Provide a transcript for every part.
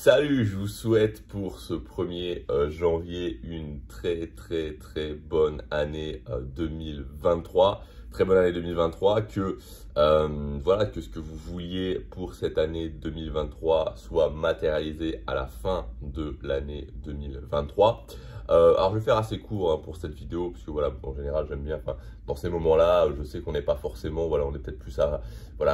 Salut, je vous souhaite pour ce 1er janvier une très bonne année 2023. Très bonne année 2023, voilà, que ce que vous vouliez pour cette année 2023 soit matérialisé à la fin de l'année 2023. Alors je vais faire assez court pour cette vidéo, parce que voilà, en général j'aime bien, dans ces moments-là, je sais qu'on n'est pas forcément, voilà, on est peut-être plus à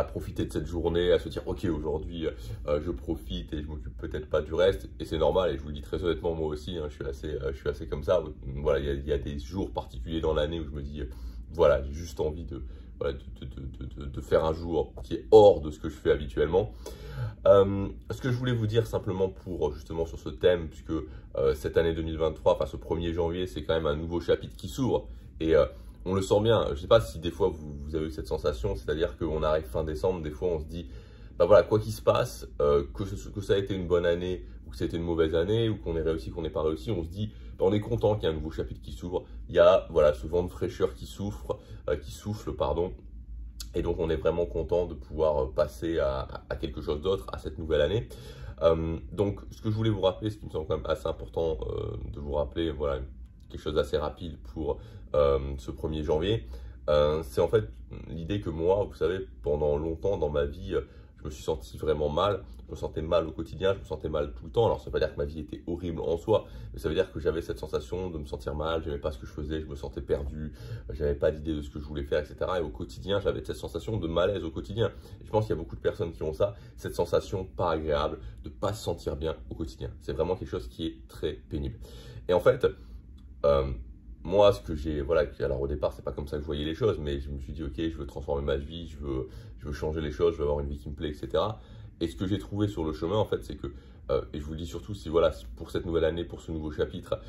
profiter de cette journée, à se dire ok, aujourd'hui je profite et je m'occupe peut-être pas du reste, et c'est normal, et je vous le dis très honnêtement, moi aussi, je suis assez comme ça. Voilà, il y a des jours particuliers dans l'année où je me dis voilà, j'ai juste envie de faire un jour qui est hors de ce que je fais habituellement. Ce que je voulais vous dire simplement pour justement sur ce thème, puisque cette année 2023, enfin ce 1er janvier, c'est quand même un nouveau chapitre qui s'ouvre, et on le sent bien. Je ne sais pas si des fois vous avez eu cette sensation, c'est-à-dire qu'on arrive fin décembre, des fois on se dit, bah voilà, quoi qu'il se passe, que ça a été une bonne année ou que ça a été une mauvaise année, ou qu'on ait réussi, qu'on n'ait pas réussi, on se dit, bah, on est content qu'il y ait un nouveau chapitre qui s'ouvre. Il y a voilà, ce vent de fraîcheur qui souffle, pardon. Et donc on est vraiment content de pouvoir passer à quelque chose d'autre, à cette nouvelle année. Donc ce que je voulais vous rappeler, ce qui me semble quand même assez important de vous rappeler, voilà, quelque chose d'assez rapide pour ce 1er janvier, c'est en fait l'idée que moi, vous savez, pendant longtemps dans ma vie, je me suis senti vraiment mal, je me sentais mal au quotidien, je me sentais mal tout le temps. Alors ça ne veut pas dire que ma vie était horrible en soi, mais ça veut dire que j'avais cette sensation de me sentir mal, je n'aimais pas ce que je faisais, je me sentais perdu, je n'avais pas d'idée de ce que je voulais faire, etc. Et au quotidien, j'avais cette sensation de malaise au quotidien. Et je pense qu'il y a beaucoup de personnes qui ont ça, cette sensation pas agréable de ne pas se sentir bien au quotidien. C'est vraiment quelque chose qui est très pénible. Et en fait, moi, ce que j'ai, voilà, alors au départ, c'est pas comme ça que je voyais les choses, mais je me suis dit, ok, je veux transformer ma vie, je veux changer les choses, je veux avoir une vie qui me plaît, etc. Et ce que j'ai trouvé sur le chemin, en fait, c'est que, et je vous le dis surtout, si voilà, pour cette nouvelle année, pour ce nouveau chapitre,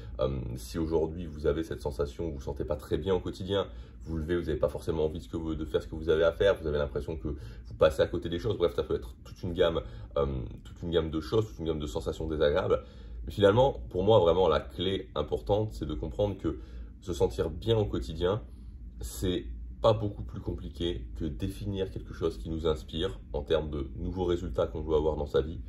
si aujourd'hui vous avez cette sensation, vous vous sentez pas très bien au quotidien, vous levez, vous n'avez pas forcément envie de faire ce que vous avez à faire, vous avez l'impression que vous passez à côté des choses, bref, ça peut être toute une gamme de choses, toute une gamme de sensations désagréables. Mais finalement, pour moi, vraiment, la clé importante, c'est de comprendre que se sentir bien au quotidien, c'est pas beaucoup plus compliqué que définir quelque chose qui nous inspire en termes de nouveaux résultats qu'on doit avoir dans sa vie,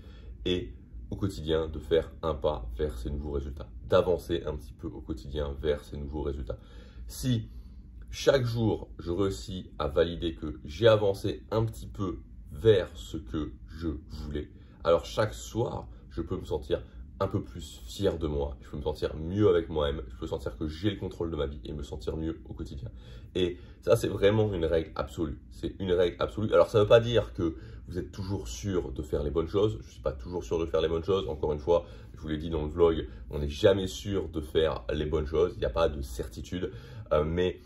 et au quotidien de faire un pas vers ces nouveaux résultats, d'avancer un petit peu au quotidien vers ces nouveaux résultats. Si chaque jour je réussis à valider que j'ai avancé un petit peu vers ce que je voulais, alors chaque soir je peux me sentir un peu plus fier de moi, je peux me sentir mieux avec moi-même, je peux sentir que j'ai le contrôle de ma vie et me sentir mieux au quotidien. Et ça, c'est vraiment une règle absolue. C'est une règle absolue. Alors, ça ne veut pas dire que vous êtes toujours sûr de faire les bonnes choses. Je ne suis pas toujours sûr de faire les bonnes choses. Encore une fois, je vous l'ai dit dans le vlog, on n'est jamais sûr de faire les bonnes choses. Il n'y a pas de certitude. Mais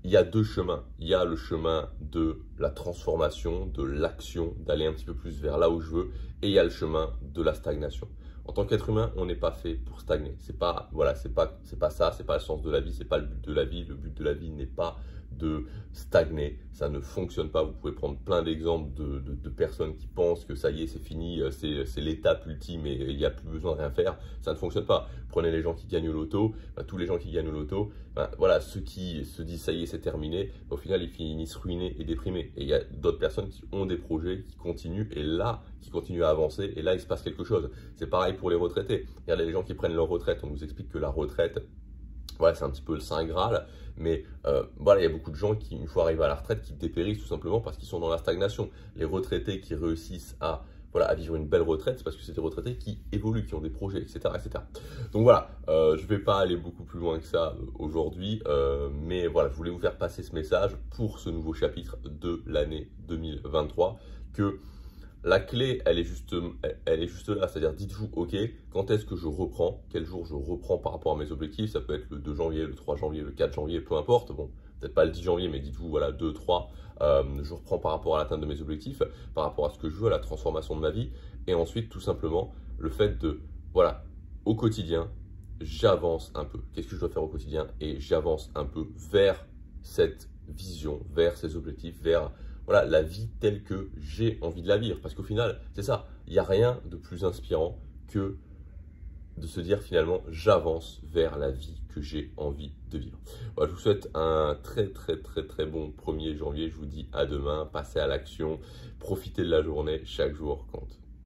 il y a deux chemins. Il y a le chemin de la transformation, de l'action, d'aller un petit peu plus vers là où je veux. Et il y a le chemin de la stagnation. En tant qu'être humain, on n'est pas fait pour stagner. C'est pas, voilà, c'est pas ça, c'est pas le sens de la vie, c'est pas le but de la vie. Le but de la vie n'est pas de stagner, ça ne fonctionne pas. Vous pouvez prendre plein d'exemples de personnes qui pensent que ça y est, c'est fini, c'est l'étape ultime et il n'y a plus besoin de rien faire. Ça ne fonctionne pas. Prenez les gens qui gagnent au loto, tous les gens qui gagnent au loto, voilà, ceux qui se disent ça y est, c'est terminé, au final ils finissent ruinés et déprimés. Et il y a d'autres personnes qui ont des projets, qui continuent, et là, qui continuent à avancer, et là il se passe quelque chose. C'est pareil pour les retraités. Regardez les gens qui prennent leur retraite, on nous explique que la retraite, voilà, c'est un petit peu le Saint Graal, mais voilà, il y a beaucoup de gens qui, une fois arrivés à la retraite, qui dépérissent tout simplement parce qu'ils sont dans la stagnation. Les retraités qui réussissent à vivre une belle retraite, c'est parce que c'est des retraités qui évoluent, qui ont des projets, etc. etc. Donc voilà, je ne vais pas aller beaucoup plus loin que ça aujourd'hui, mais voilà, je voulais vous faire passer ce message pour ce nouveau chapitre de l'année 2023, que la clé, elle est juste là, c'est-à-dire dites-vous, ok, quand est-ce que je reprends, quel jour je reprends par rapport à mes objectifs, ça peut être le 2 janvier, le 3 janvier, le 4 janvier, peu importe, bon, peut-être pas le 10 janvier, mais dites-vous, voilà, 2, 3, je reprends par rapport à l'atteinte de mes objectifs, par rapport à ce que je veux, à la transformation de ma vie, et ensuite, tout simplement, le fait de, voilà, au quotidien, j'avance un peu. Qu'est-ce que je dois faire au quotidien? Et j'avance un peu vers cette vision, vers ces objectifs, vers voilà, la vie telle que j'ai envie de la vivre. Parce qu'au final, c'est ça, il n'y a rien de plus inspirant que de se dire finalement, j'avance vers la vie que j'ai envie de vivre. Voilà, je vous souhaite un très bon 1er janvier. Je vous dis à demain, passez à l'action, profitez de la journée, chaque jour compte.